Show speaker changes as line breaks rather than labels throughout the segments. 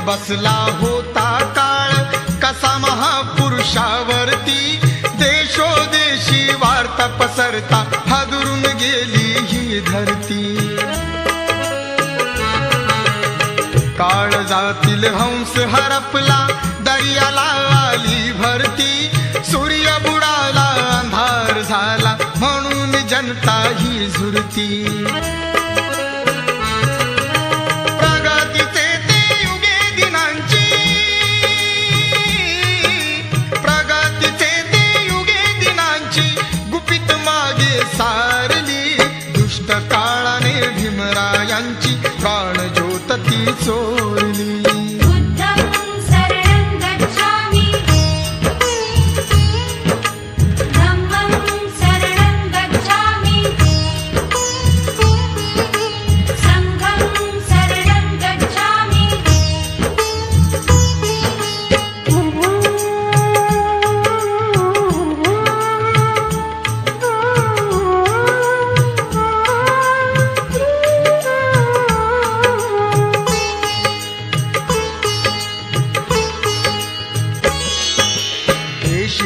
बसला होता काळ कसा महापुरुषावरती, देशोदेशी वार्ता पसरता हादरून गेली ही धरती। काळजातील हंस हरपला दर्याला आली भरती, सूर्य बुडाला अंधार झाला म्हणून जनता ही झुरती। प्रगतीचे ते युगे दिनांची, प्रगतीचे ते युगे दिनांची गुपित मागे सारली, दुष्ट काळाने भीमरायांची प्राण ज्योत ती चोरली।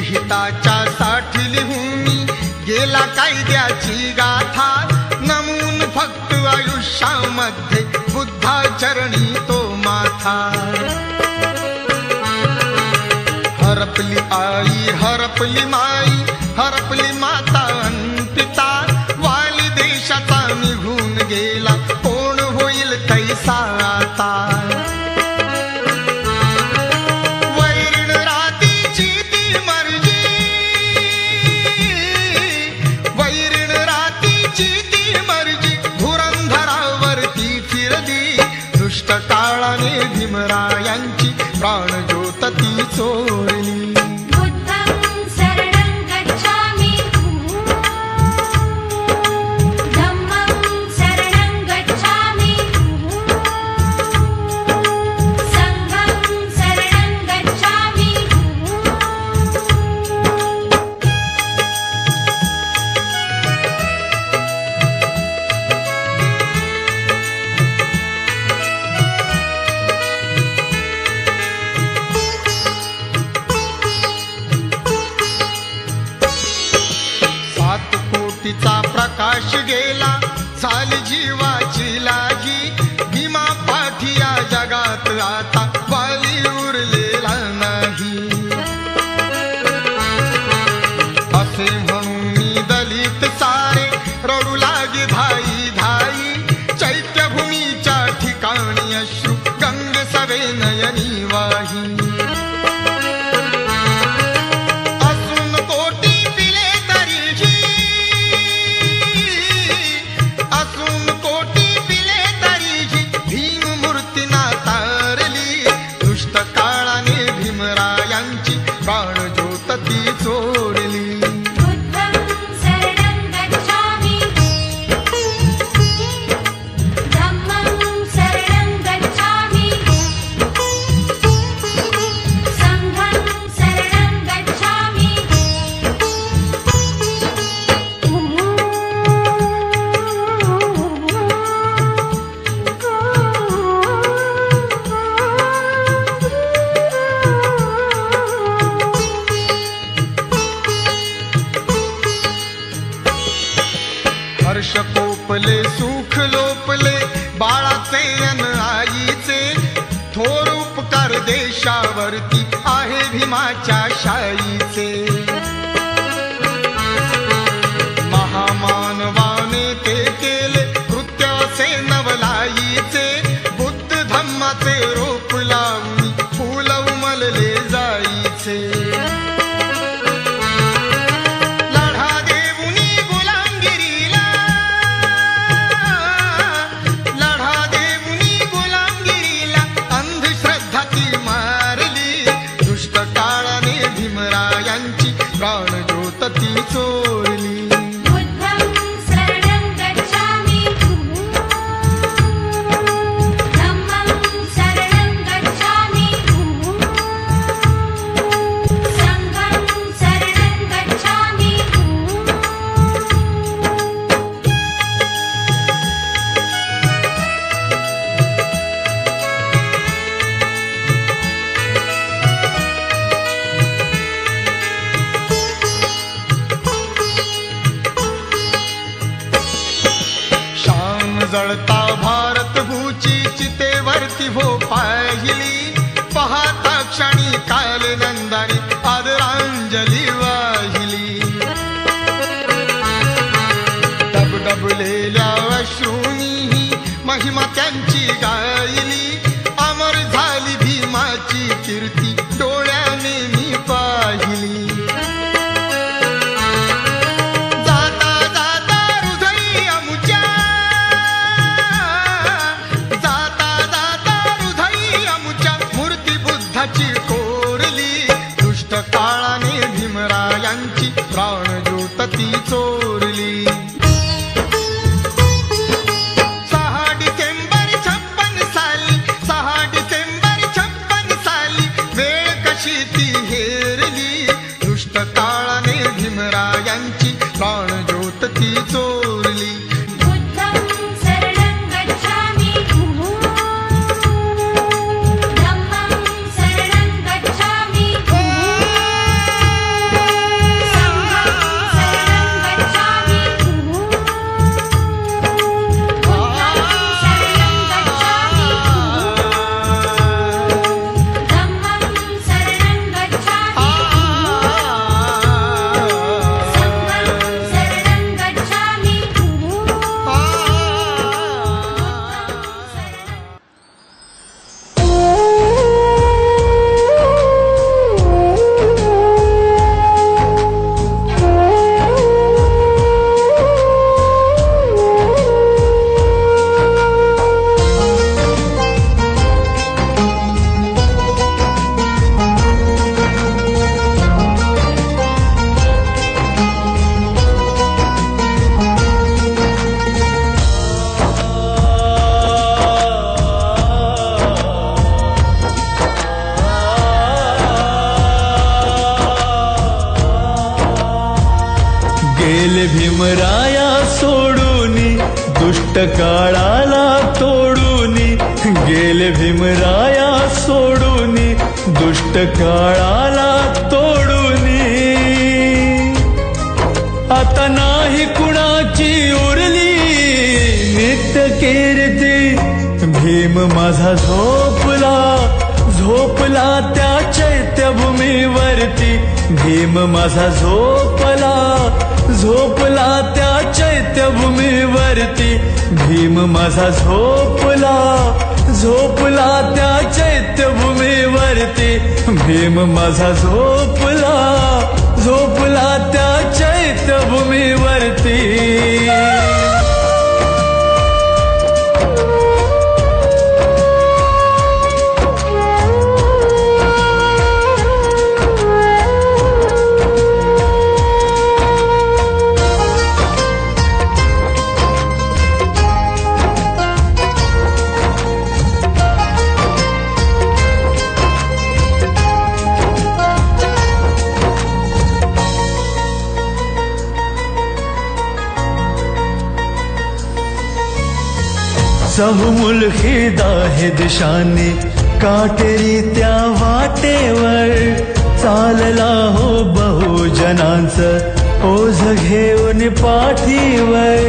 हिताच्या साठी लिहून गेला कायद्याची गाथा, नमून फक्त आयुष्यामध्ये बुद्धाचरणी तो माथा। हरपली आई हरपली माई हरपली माता अन पिता, वाली देशाचा निघून गेला कोण होईल तैसा आता। काळाने भीमरायांची प्राण ज्योत ती चोरली। प्रकाश गेला झाली जीवाची लाजी, भीमा पाठी या जगात आता वाली उरलेला नाही। असे म्हणून दलित सारे रडू लागे धाई धाई, चैत्यभूमीच्या ठिकाणी अश्रू गंग सवे नयनी वाही। प्राण ज्योत ती चोरली। हर्ष कोपले सुख लोपले बाळाचे अन आईचे, थोर उपकार देशावरती आहे भीमाच्या शाईचे। महामानवाने ते केले कृत्य असे नवलाईचे, बुद्ध धम्माचे रोप लावून फुल उमलले जाईचे। जळता भारत भूची चितेवरती हो पाहिली, पाहता क्षणी काल नंदाने आदरांजली वाहिली. डबडबलेल्या अश्रूंनी ही महिमा त्यांची गायली, अमर झाली भीमाची कीर्ती डोळ्याने मी पाहिली. जाता जाता हृदयी अमुच्या, जाता जाता हृदयी अमुच्या मूर्ती बुद्धाची कोरली, दुष्ट काळाने भीमरायांची प्राणज्योत ती चोरली. 6 डिसेंबर 56 साली, 6 डिसेंबर 56 साली वेळ कशी ती हेरली, दुष्ट काळाने भीमरायांची प्राणज्योत ती चोरली.
बुद्धं शरणं गच्छामि, धम्मं शरणं गच्छामि, संघं शरणं गच्छामि, बुद्धं शरणं गच्छामि, धम्मं शरणं गच्छामि, संघं शरणं गच्छामि.
गेले भीमराया सोडूनी, दुष्ट काळाला तोडूनी, गेले भीमराया सोडूनी, दुष्ट काळाला तोडूनी. आता नाही कुणाची उरली नित्य कीर्ती, भीम माझा झोपला, झोपला त्या चैत्यभूमीवरती, भीम माझा झोपला, झोपला त्या चैत्यभूमीवरती, भीम माझा झोपला, झोपला त्या चैत्यभूमीवरती, भीम माझा झोपला, झोपला त्या चैत्यभूमीवरती. चहुमुलखी आहे दिशांनी काटेरी त्या वाटेवर, चालला हो बहुजनांचं ओझ घेऊन पाठीवर.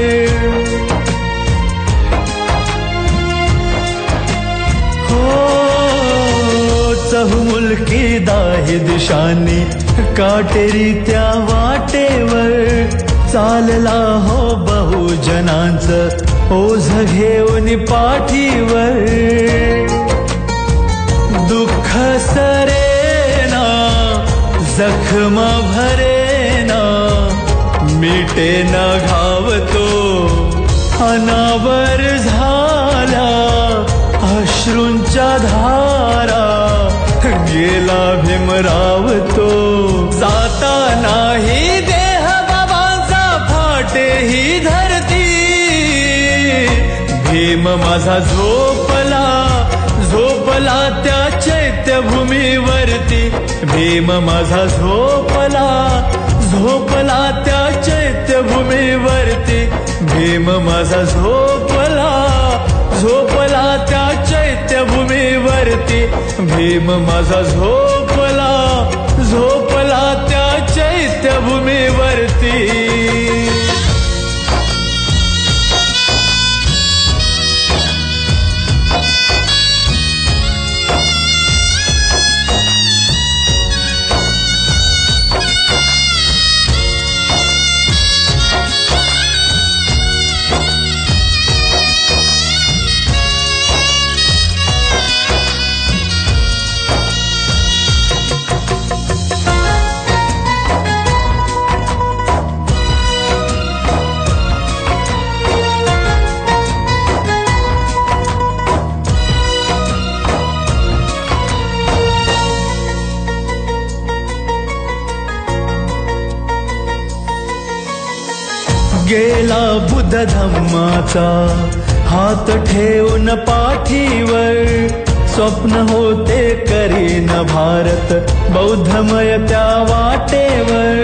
हो चहुमुलकी दाही दिशांनी काटेरी त्या वाटेवर, चालला हो बहुजनांचं ओझ घेऊन पाठीवर. दुःख सरेना, जखमा भरेना, मिटेना घाव तो अनावर झाला, अश्रूंच्या धारा गेला भीमराव तो. जाता नाही देह बाबांचा फाटे ही धरती, भीम माझा झोपला, झोपला त्या चैत्यभूमीवरती, भीम माझा झोपला, झोपला त्या चैत्यभूमीवरती, भीम माझा झोपला, झोपला त्या चैत्यभूमीवरती, भीम माझा झोपला, झोपला त्या चैत्यभूमीवरती. बुद्ध धम्माचा हात ठेवून पाठीवर स्वप्न होते करीन भारत बौद्धमय त्या वाटेवर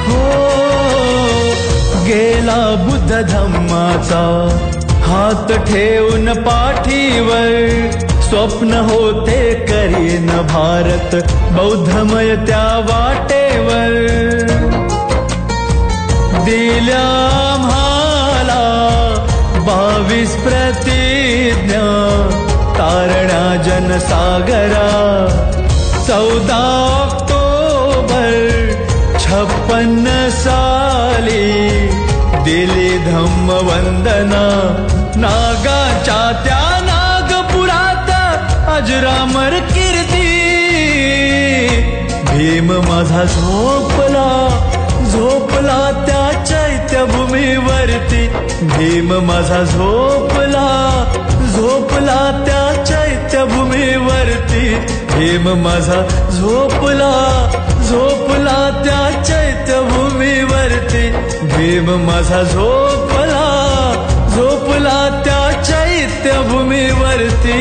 हो गेला बुद्ध धम्माचा हात ठेवून पाठीवर स्वप्न होते करीन भारत बौद्धमय त्या वाटेवर दिल्या आम्हाला 22 प्रतिज्ञा तारण्या जनसागरा 14 ऑक्टोबर 56 साली दिली धम्मवंदना नागाच्या त्या नागपुरात अजरामर कीर्ती भीम माझा झोपला त्या चैत्यभूमीवरती भीम माझा झोपला त्या चैत्यभूमीवरती भीम माझा झोपला त्या चैत्यभूमीवरती भीम माझा झोपला त्या चैत्यभूमीवरती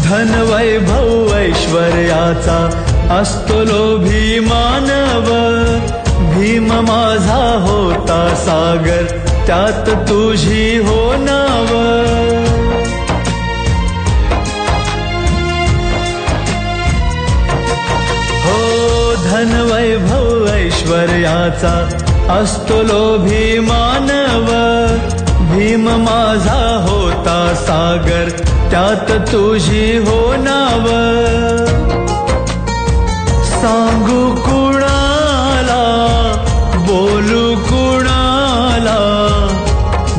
धन वैभव ऐश्वर्याचा असतो लोभी मानव भीम माझा होता सागर त्यात तुझी हो नाव हो धन वैभव ऐश्वर्याचा असतो लोभी मानव भीम माझा होता सागर त्यात तुझी हो नाव सांगू कुणाला बोलू कुणाला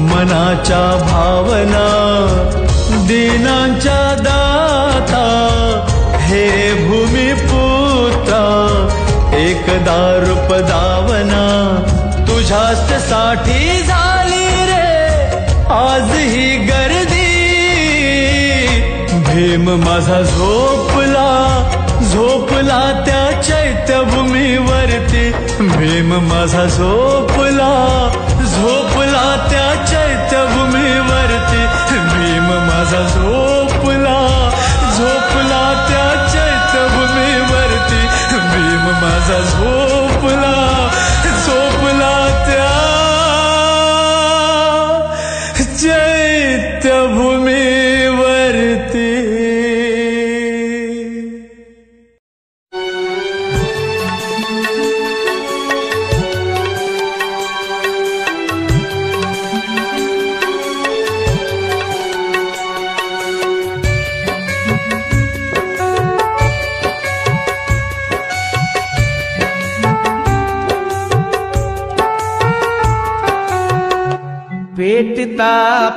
मनाच्या भावना दिनांच्या दाता हे भूमिपुत्रा एकदा रूप दावना तुझ्याच साठी झाली रे आज ही गर्दी भीम माझा झोपला त्या चैत्यभूमीवरती भीम माझा झोपला त्या चैत्यभूमीवरती भीम माझा झोपला त्या चैत्यभूमीवरती भीम माझा झोपला त्या चैत्यभूमीवरती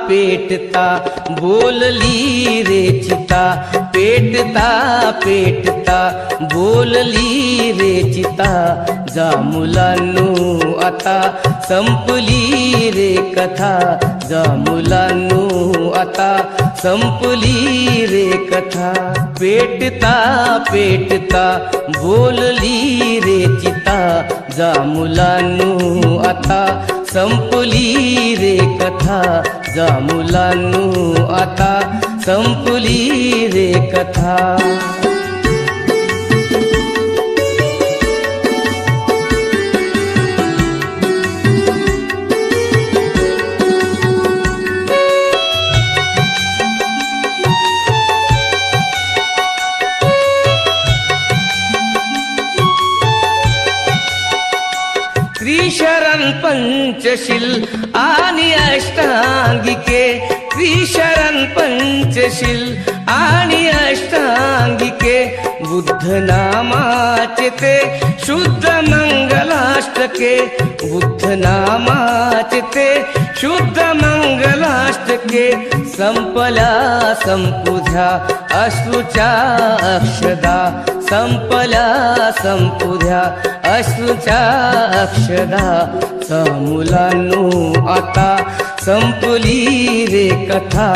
पेटता बोलली रे चिता पेटता बोलली रे चिता जा मुलांनो आता संपली रे कथा जा मुलांनो आता संपली रे कथा पेटता बोलली रे चिता जा मुलांनो आता संपली रे कथा जा मुलांनो आता संपली रे कथा त्रिशरण पंचशील आणि अष्टांगिके त्रिशरण पंचशील आणि अष्टांगिके बुद्ध नामाचे ते शुद्ध मंगलाष्टके बुद्ध नामाचे ते शुद्ध मंगलाष्टके संपल्या संपुध्या अश्रूच्या अक्षदा संपल्या संपुध्या अश्रूच्या अक्षदा मुलांनो आता संपली रे कथा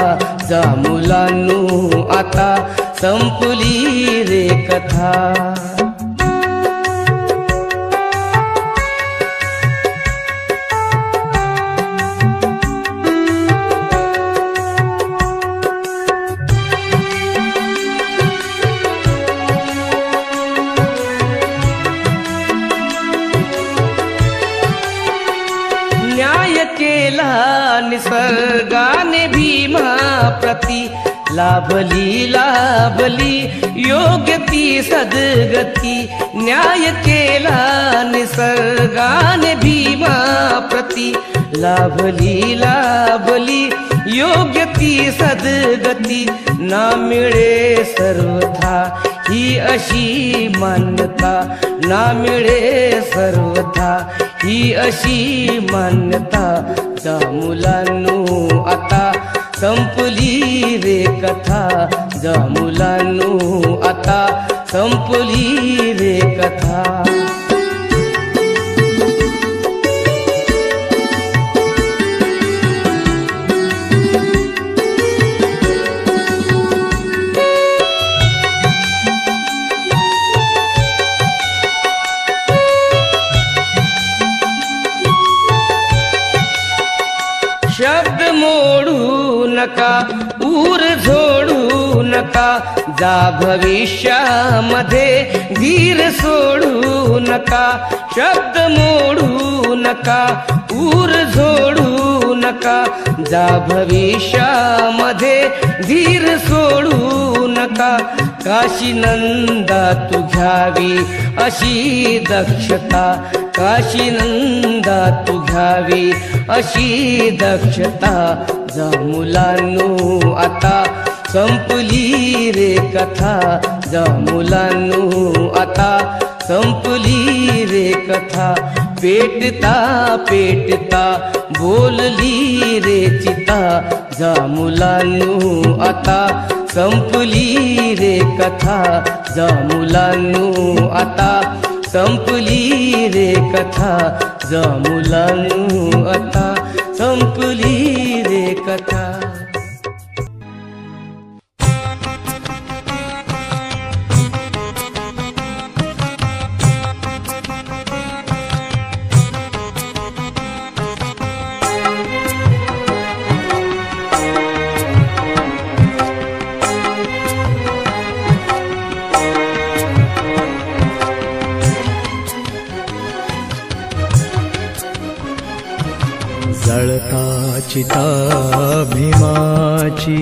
जा मुलांनो आता संपली रे कथा निसर्गाने भीमा प्रती लाभली लाभली योग्य ती सद्गती न्याय केला निसर्गाने भीमा प्रती लाभली लाभली योग्य ती सद्गती ना मिळे सर्वथा ही अशी मान्यता ना मिळे सर्वथा ही अशी मान्यता जा मुलांनो आता संपली रे कथा जा मुलांनो आता संपली रे कथा शब्द मोडू नका ऊर झोडू नका जा भविष्यामध्ये धीर सोडू नका शब्द मोडू नका ऊर झोडू नका जा भविष्यामध्ये धीर सोडू नका काशी नंदा तू घ्यावी अशी दक्षता काशी नंदा तू घ्यावी अशी दक्षता जा मुलांनो आता संपली रे कथा जा मुलांनो आता संपली रे कथा पेटता पेटता बोलली रे चिता जा मुलांनो आता संपली रे कथा जा मुलांनो आता संपली रे कथा जा मुलांनो आता संपली रे कथा
जळता चिता भीमाची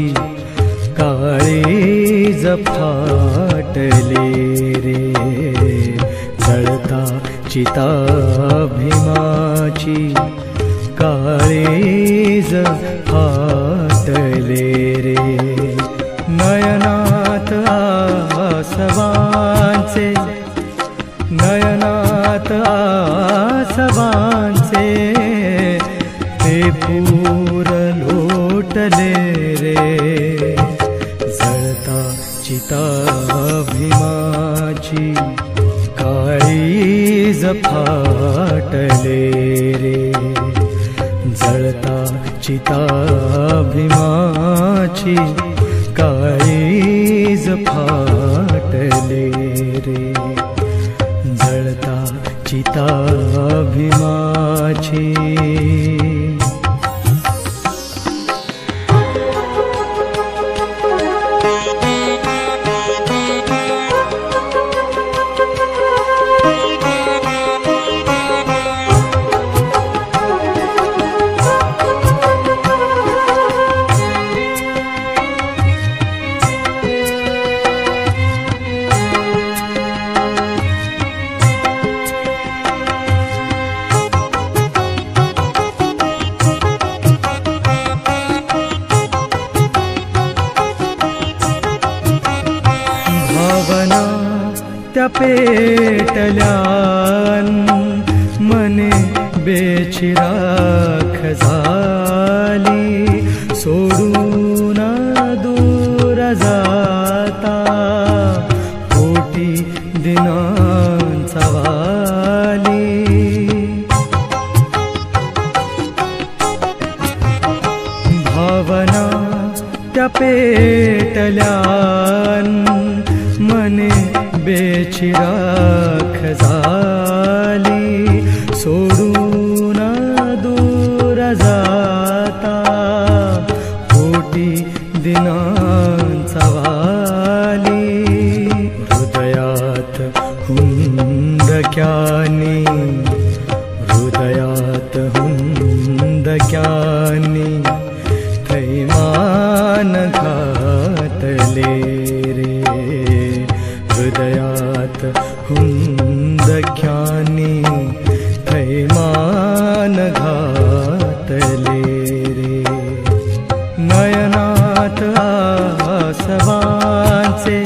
काळीज फाटले रे जळता चिता भीमाची काळीज फाटले रे नयनात आसवांचे नयनात आसवांचे ते पूर लोटले रे जळता चिता भीमाची काळीज फाटले रे जळता चिता भीमाची काळीज फाटले रे जळता चिता भीमाची पेटल्यान मने बेचिराख झाली सोडून दूर जाता कोटी दिनांचा वाली भावना त्या पेटल्यान मने बेचिराख झाली सोडून दूर जाता कोटी दिनांचा वाली हृदयात हुंदक्यानी हृदयात हुंदक्यानी थैमान घातले रे हृदयात हुंदक्यानी थैमान घातले रे नयनात आसवांचे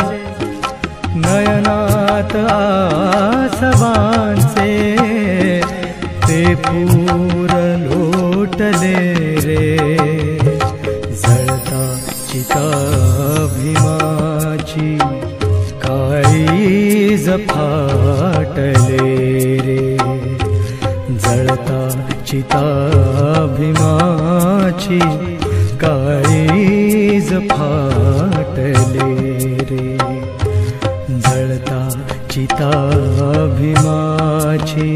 नयनात आसवांचे ते पूर लोटले रे जळता चिता भीमाची काळीज फाटले रे जळता चिता भीमाची काळीज फाटले रे जळता चिता भीमाची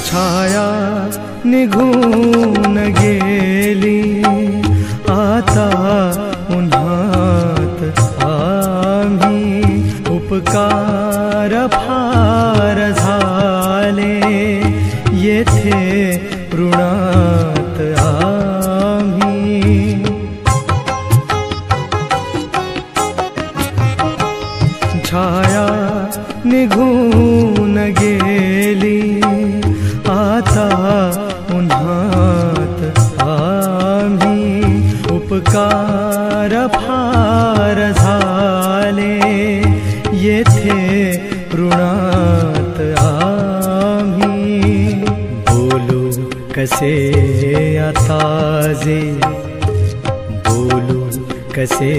छाया निघून गेली आता उन्हात आम्ही उपकार फार झाले येथे ऋणात आम्ही छाया निघून गेली आता उन्हात आम्ही उपकार फार झाले येथे ऋणात आम्ही बोलू कसे आता जे बोलू कसे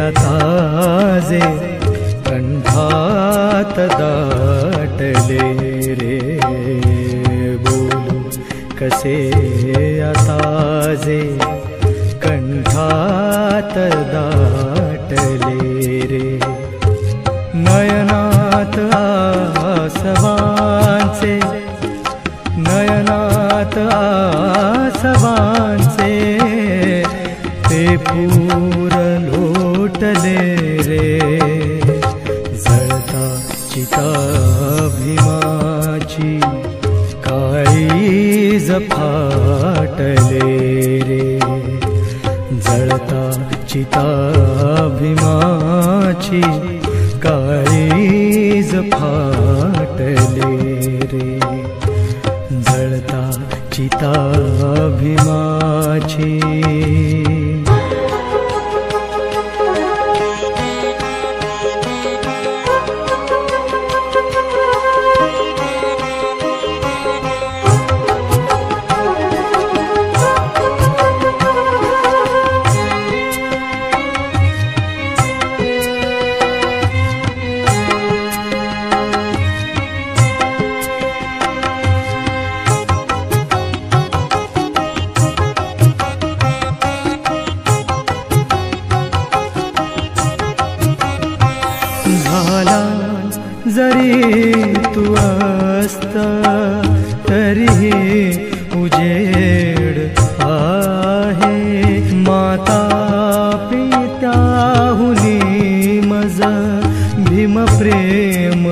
आता जे कंठात दाटले रे बोलू कसे आता जे कंठात दाटले रे नयनात आसवांचे नयनात आसवांचे ते पूर लोटले रे जळता चिता भीमाची काळीज फाटले रे जळता चिता भीमाची काळीज फाटले रे जळता चिता भीमाची झाला जरी तू असत तरीही उजेड आहे माता पित्याहुनी मज भीम प्रेम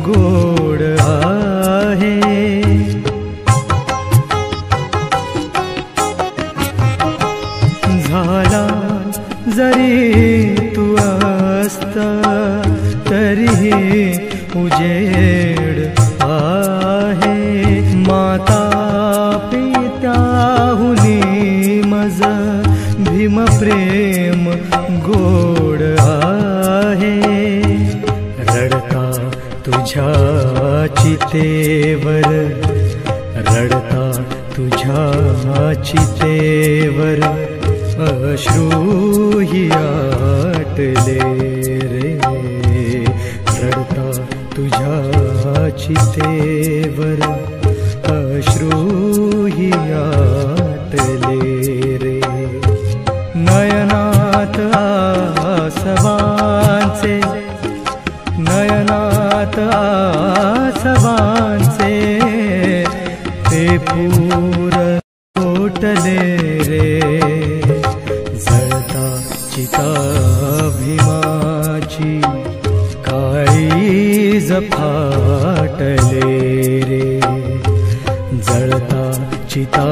गोड आहे उजेड आहे. माता पित्याहुनी मज भीमप्रेम गोड आहे. रडता तुझ्या चितेवर, रडता तुझ्या चितेवर अश्रूही आटले रे. रडता तुझ्या चितेवर अश्रूही आटले रे. नयनात आसवांचे, नयनात आसवांचे ते पूर लोटले रे. जळता चिता भीमाची काळीज फाटले रे. जळता चिता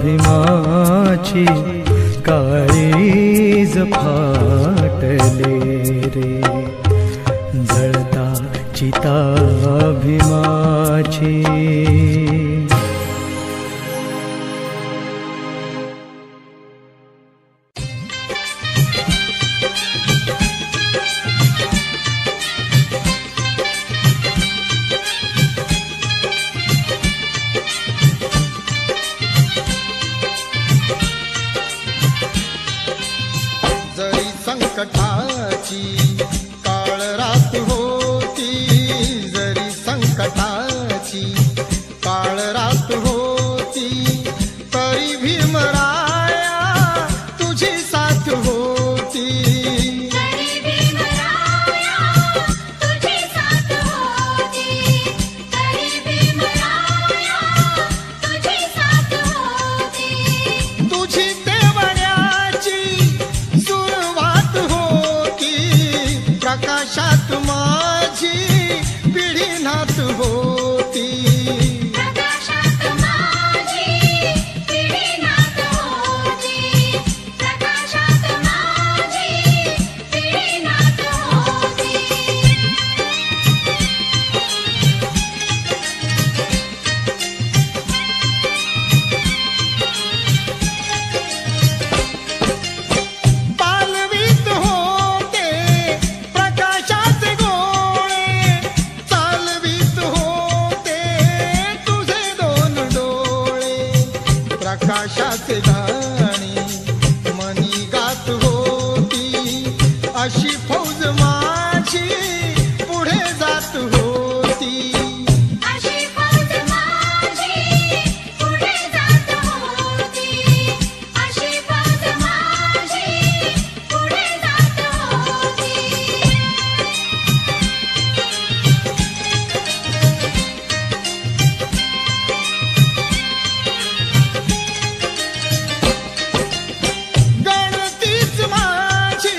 भीमाची काळीज फाटले रे. जळता चिता भीमाची.
जरी संकटाची काळ रात होती, जरी संकटाची काळ रात होती, तरी भीमराया तुझी साथ होती.
तरी भीमराया तुझी साथ होती. तरी भीमराया तुझी साथ होती.
तुझी देवण्याची सुरुवात होती, प्रकाशात माझी पिढी नात होती.
प्रकाशात माझी पिढी नात होती. प्रकाशात माझी पिढी नात होती.
पालवीत होते प्रकाशाचे गोळे, चालवीत होते तुझे दोन डोळे. प्रकाशाचे गाणी मनी गात होती, अशी फौज माझी पुढे जात होती.
अशी फौज माझी पुढे जात होती. अशी फौज माझी पुढे जात होती.
गणतीच माझी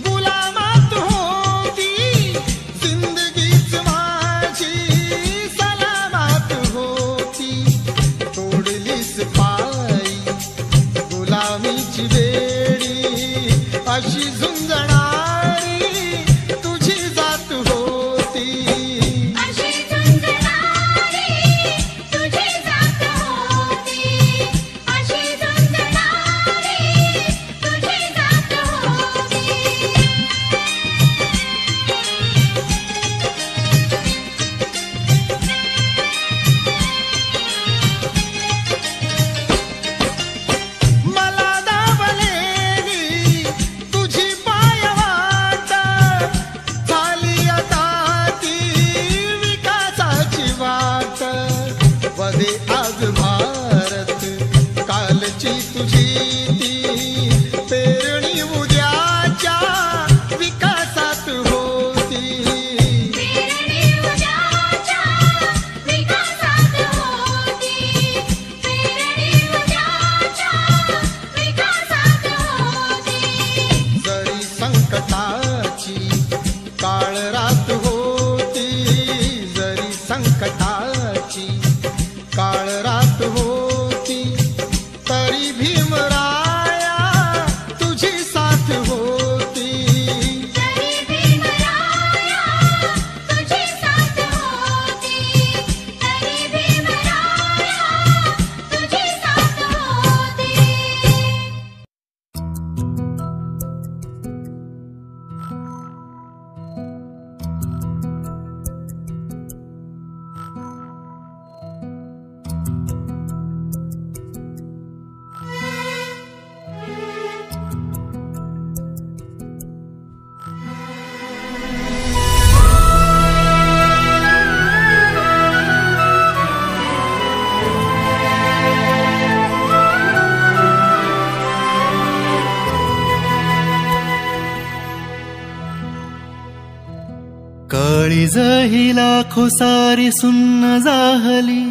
गुलामात होती, जिंदगीच माझी सलामात होती. तोडलीस पायी गुलामीची वेळी, अशी झुंजणारी तुझी जात होती.
अशी झुंजणारी तुझी जात होती. अशी झुंजणारी तुझी जात होती.
मला दाबलेली तुझी पायवाट, झाली आता ती विकासाची वाट. वदे आज भारत, कालची तुझी ती पेरणी उद्याच्या विकासात होती.
पेरणी उद्याच्या विकासात होती. पेरणी उद्याच्या विकासात होती.
जरी संकटाची काळ रात होती, जरी संकटाची काळ रात काळीज ही लाखो सारी सुन्न जाहली,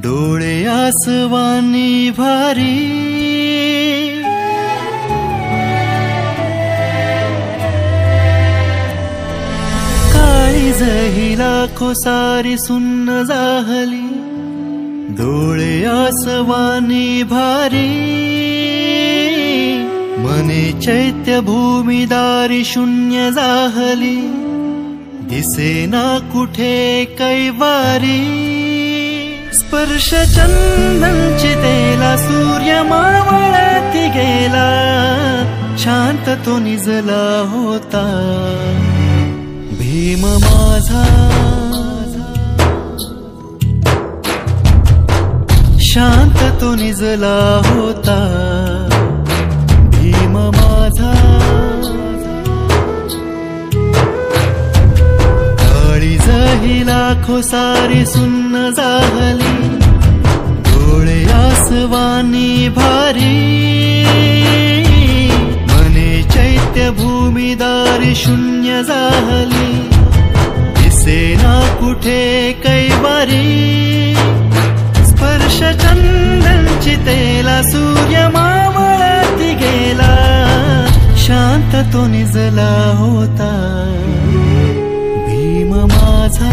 डोळे आसवानी भारी. काळीज ही लाखो सारी सुन्न जाहली, डोळे आसवानी भारी. मने चैत्य भूमिदारी शून्य जाहली, दिसेना कुठे कैवारी. स्पर्श चंदन चितेला सूर्य मावळती गेला, शांत तो निजला होता भीम माझा. शांत तो निजला होता भीम माझा. काळीज ही लाखो सारी सुन्न जाहली, डोळे आसवानी भारी. मने चैत्य भूमिदारी शून्य जाहली, दिसेना कुठे कैवारी. स्पर्श चंदन चितेला सूर्य मावळती गेला, शांत तो निजला होता भीम माझा.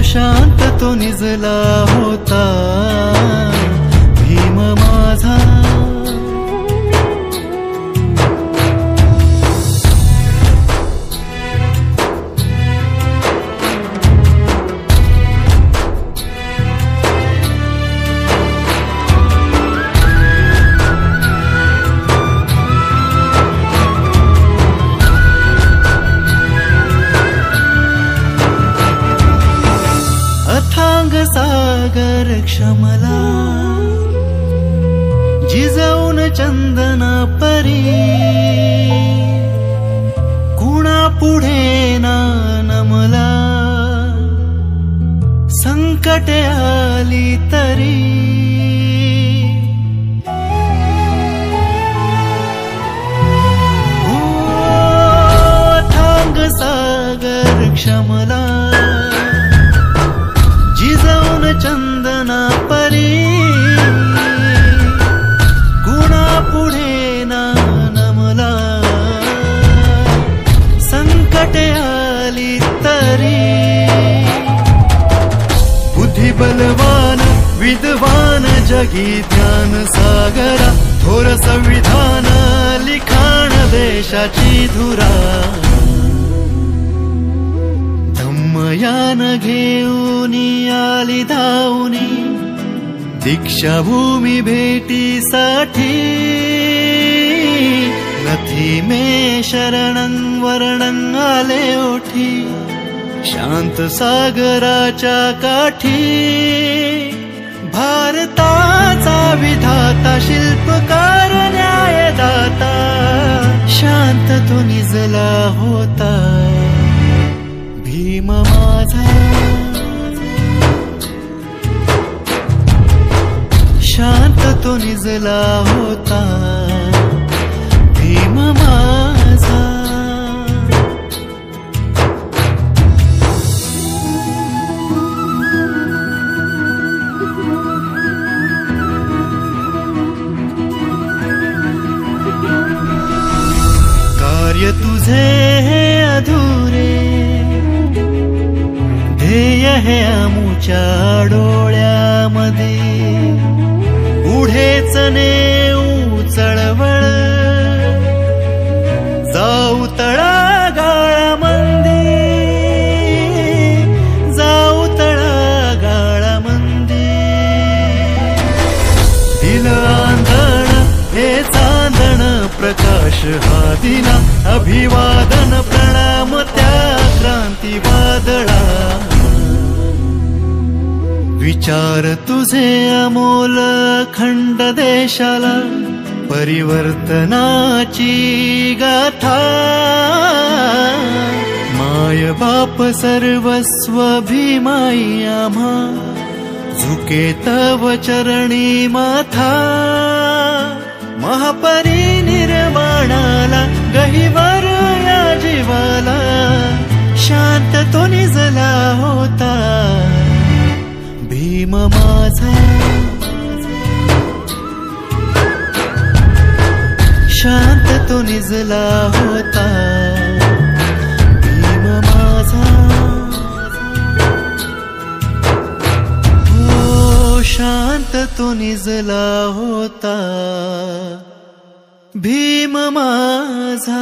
शांत तो निजला होता भीम माझा. अथांग सागर क्षमला, जिजवून चंदना परी. कुणा पुढे ना नमला, संकटे आली तरी. अथांग सागर क्षमला, जिजवून चंदना परी. गुणा पुढे ना नमला, संकटे आली तरी. बुद्धी बलवान विद्वान जगी ज्ञान सागरा, थोर संविधान लिखाण देशाची धुरा. धम्मयान घेऊनी आली धावनी, दीक्षाभूमी भेटीसाठी. नथी मे शरणं वर्णं आले ओठी, शांत सागराच्या काठी. भारताचा विधाता शिल्पकार न्यायदाता, शांत तो निजला होता भीम माझा. शांत तो निजला होता भीम माझा. कार्य तुझे हे अधुरे, ध्येय हे आमुच्या डोळ्यामध्ये. पुढेच नेऊ चळवळ, जाऊ तळागाळामंदी. जाऊ तळागाळामंदी. दिल आंधण हे चांदण, प्रकाश हा दिना. अभिवादन प्रणाम त्या क्रांती वादळा. विचार तुझे अमोल खंड देशाला, परिवर्तनाची गाथा. माय बाप सर्वस्व भीमाई आम्हा, झुके तव चरणी माथा. महापरिनिर्वाण प्राणाला गहिवर या जीवाला शांत तो निजला होता भीम माझा शांत तो निजला होता भीम माझा हो शांत तो निजला होता भीम माझा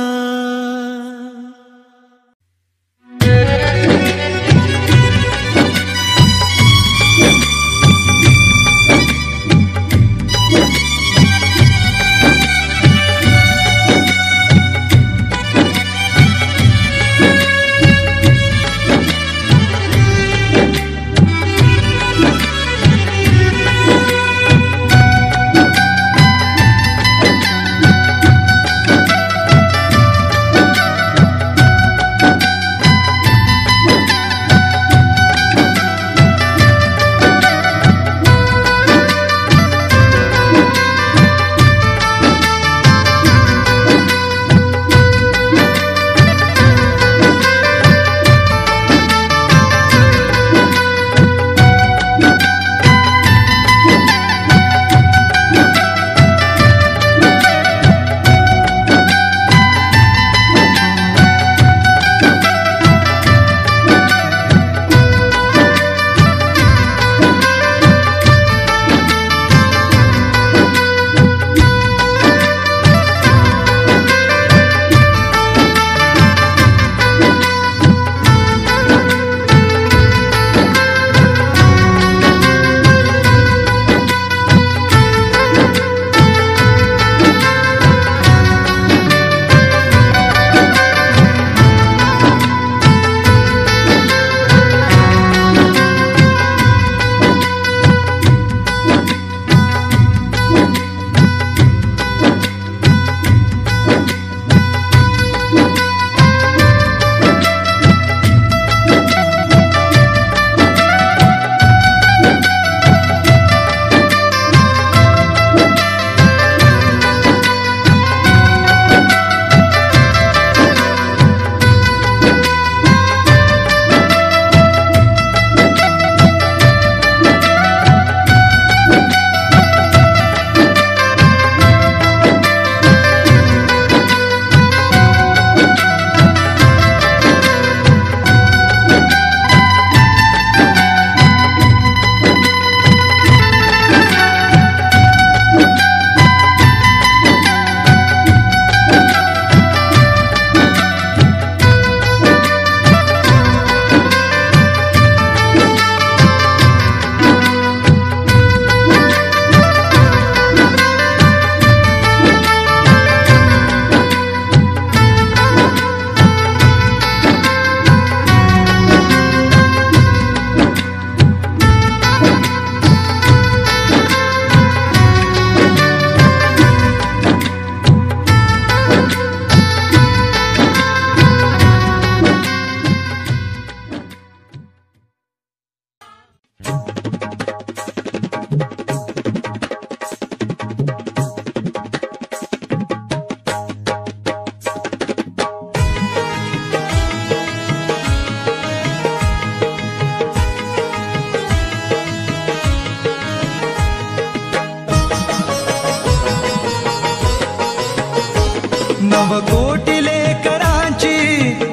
नवकोटी लेकरांची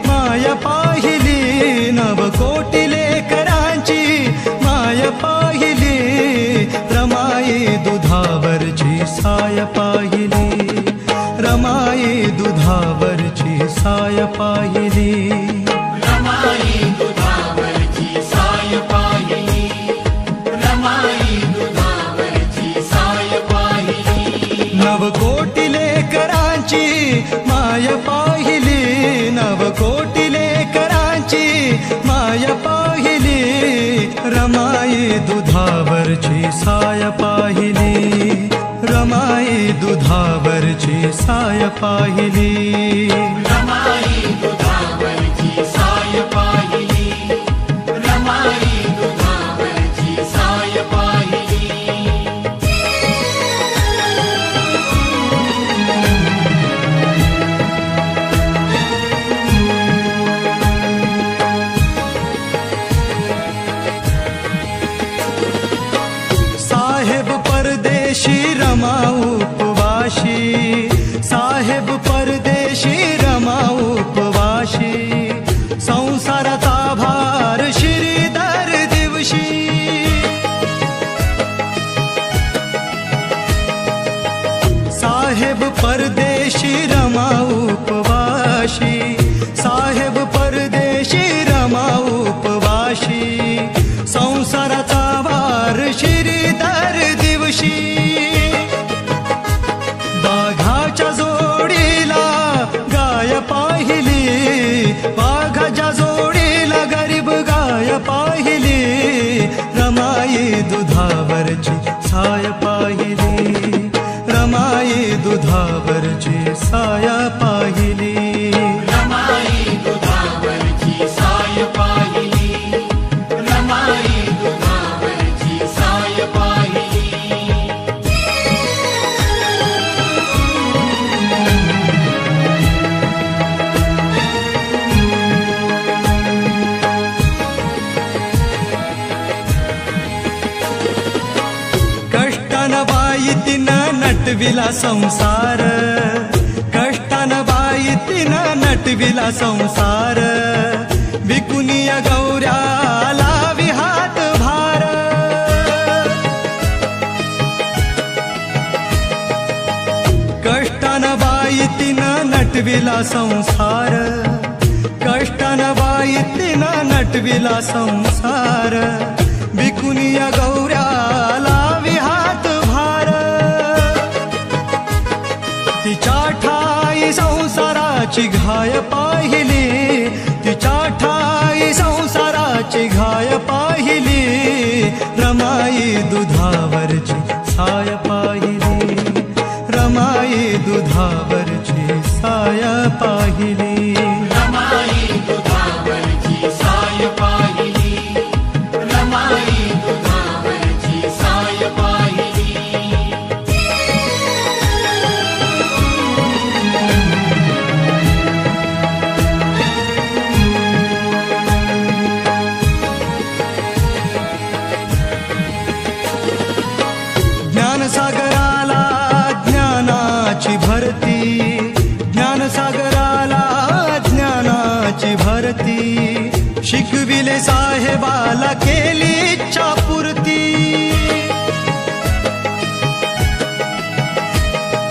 माया पाहिली, नवकोटी लेकरांची माया पाहिली, रमाई दुधावरची साय पाहिली, रमाई दुधावरची साय पाहिली,
रमाई दुधावरची साय पाहिली, रमाई दुधावरची साय पाहिली.
नवकोटी लेकरांची माय पाहिली, नवकोटी लेकरांची माय पाहिली, रमाई दुधावरची साय पाहिली, रमाई दुधावरची साय पाहिली,
रमाई दुधावरची साय पाहिली, रमाई दुधावरची साय पाहिली.
रमा उपवाशी, साहेब परदेशी रमा उपवाशी, संसाराचा भार श्रीधर दिवशी. साहेब परदेशी रमा उपवाशी, साहेब परदेशी रमा उपवाशी, संसाराचा भार श्रीधर दिवशी. वाघाच्या जोडीला गाय पाहिली, वाघाच्या जोडीला गरीब गाय पाहिली, रमाई दुधावरची साय पाहिली, रमाई दुधावरची साय पाहिली.
रमाई दुधावरची साय पाहिली, रमाई दुधावरची साय पाहिली.
कष्टानं बाई तिनं नटविला संसार, कष्टानं बाई तिनं नटविला संसार, विकुनिया गौऱ्याला विहात भार. कष्टानं बाई तिनं नटविला संसार, कष्टानं बाई तिनं नटविला संसार, विकुनिया गौऱ्याला विहात भार. तिच्या ठाई संसाराची घाय पाहिली, तिच्या ठाई संसाराची घाय पाहिली, रमाई दुधावरची साय पाहिली, रमाई दुधावरची साय पाहिली.
रमाई दुधावरची साय पाहिली, रमाई दुधावरची साय पाहिली.
ज्ञानसागराला ज्ञानाची भरती, ज्ञानसागराला ज्ञानाची भरती, शिकविले साहेबाला केली इच्छा पूर्ती.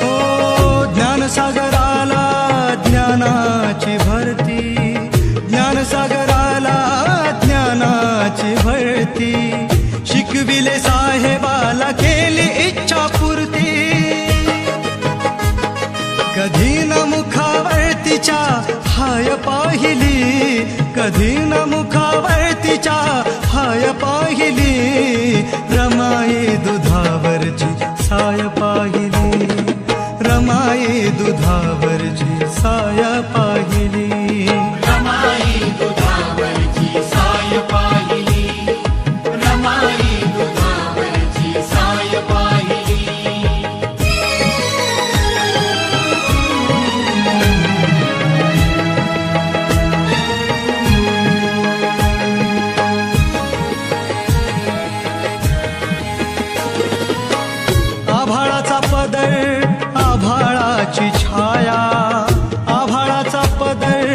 ओ ज्ञानसागराला ज्ञानाची भरती, ज्ञानसागराला ज्ञानाची भरती, शिकविले साहेबाला केली इच्छा पूर्ती. कधी न मुखावरतीच्या हाय पाहिली, कधी न मुखावरतीच्या हाय पाहिली, रमाई दुधावरची साय पाहिली, रमाई दुधावरची साय पाहिली.
रमाई दुधावरची साय पाहिली, रमाई दुधावरची साय पाहिली.
आभाळाचा पदर आभाळाची छाया, आभाळाचा पदर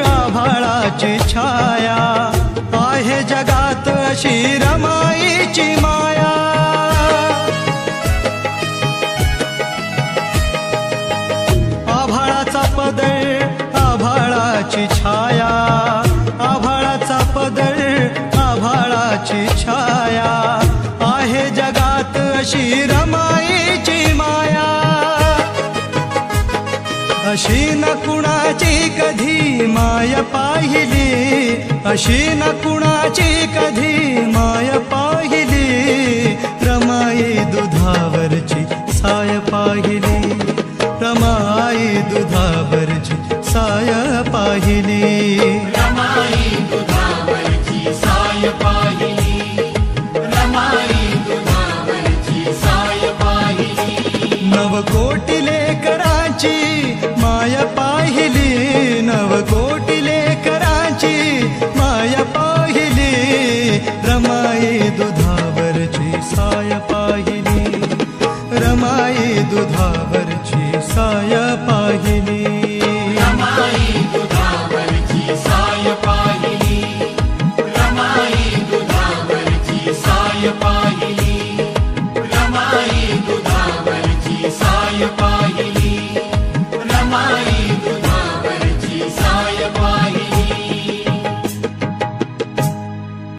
आभाळाची छाया, आहे जगात अशी रमाईची माया. आभाळाचा पदर आभाळाची छाया, आभाळाचा पदर आभाळाची छाया, आहे जगात अशी रमाईची माया. अशी न कुणाची कधी माय पाहिली, अशी न कुणाची